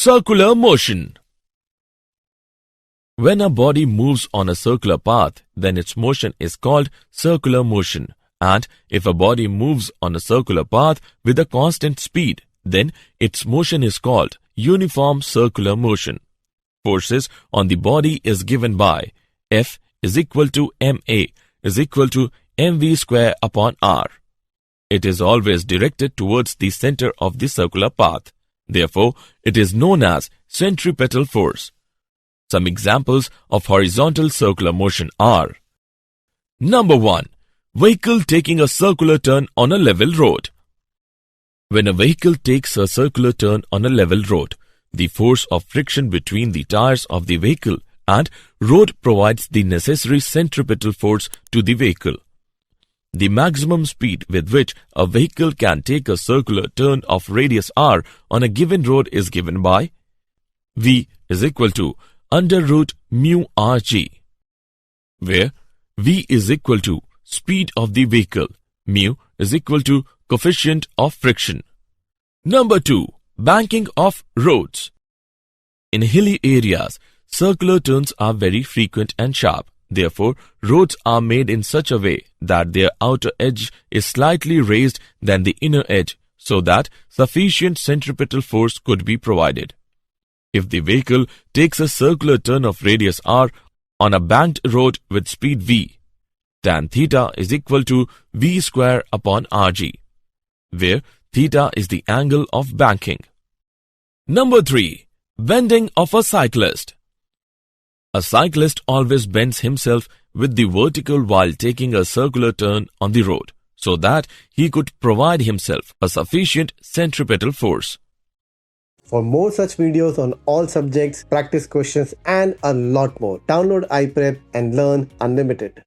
Circular motion. When a body moves on a circular path, then its motion is called circular motion. And if a body moves on a circular path with a constant speed, then its motion is called uniform circular motion. Forces on the body is given by F is equal to ma is equal to mv square upon r. It is always directed towards the center of the circular path. Therefore, it is known as centripetal force. Some examples of horizontal circular motion are: Number 1. Vehicle taking a circular turn on a level road. When a vehicle takes a circular turn on a level road, the force of friction between the tires of the vehicle and road provides the necessary centripetal force to the vehicle. The maximum speed with which a vehicle can take a circular turn of radius r on a given road is given by V is equal to under root mu rg, where V is equal to speed of the vehicle, mu is equal to coefficient of friction. Number 2. Banking of roads. In hilly areas, circular turns are very frequent and sharp. Therefore, roads are made in such a way that their outer edge is slightly raised than the inner edge, so that sufficient centripetal force could be provided. If the vehicle takes a circular turn of radius r on a banked road with speed v, tan theta is equal to v square upon rg, where theta is the angle of banking. Number 3. Bending of a cyclist. A cyclist always bends himself with the vertical while taking a circular turn on the road, so that he could provide himself a sufficient centripetal force. For more such videos on all subjects, practice questions and a lot more, download iPrep and learn unlimited.